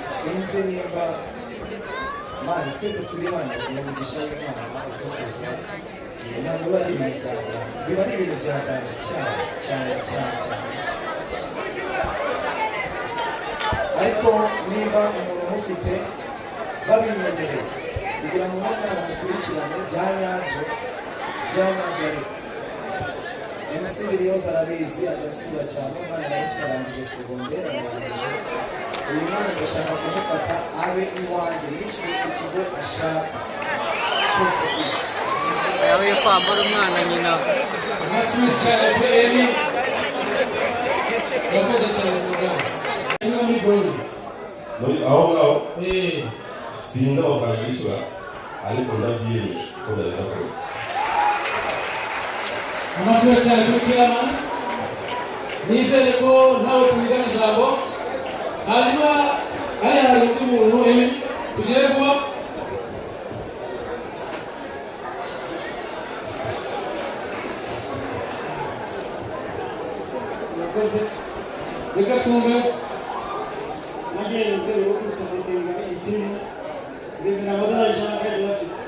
sinzi nimba mani twese turi hano mu mugisha w'Imana udukuza ntabwo biba ari ibintu byaganje cyane ariko nimba umuntu umufite babinyemereye kugira ngo n'umwana mukurikirane byanyabyo ariko MC Biriyoza arabizi agasura cyane umwana nawe arangije segonderi arangije uyu mwana ndashaka kumufata abe iwanjye n'icyo ku kigo ashaka cyose yawe kwambara umwana nyina amasubizo cyane pe Emi yakoze cyane mu Rwanda muri Gori muri aho ngaho sinzi amafaranga yishyura ariko ndabyiyemeje ko ndahita kose amasubizo cyane kuri Kirama nizere ko ntawe tubigana ijambo hanyuma hari undi muntu Emi tugire vuba reka twumve nagiye mu rwego rwo gusapotinga itimu bibiri amadolari ijana kandi bafite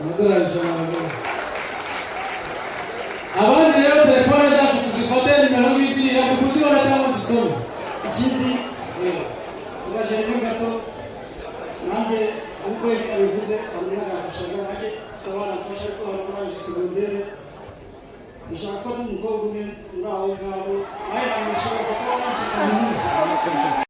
amadolari ijana abandi rero telefone zacu tuzifate nimero nk'iziriya kuzibona cyangwa zisome ikindi zibajyanye gato nanjye ubwo bivuze hanyuma nagafashaga nanjye abana mfasha ko harangije segonderi dushaka gufata umukobwa umwe muri aho ngaho nawe namwishyura kuko wanjye kaminuza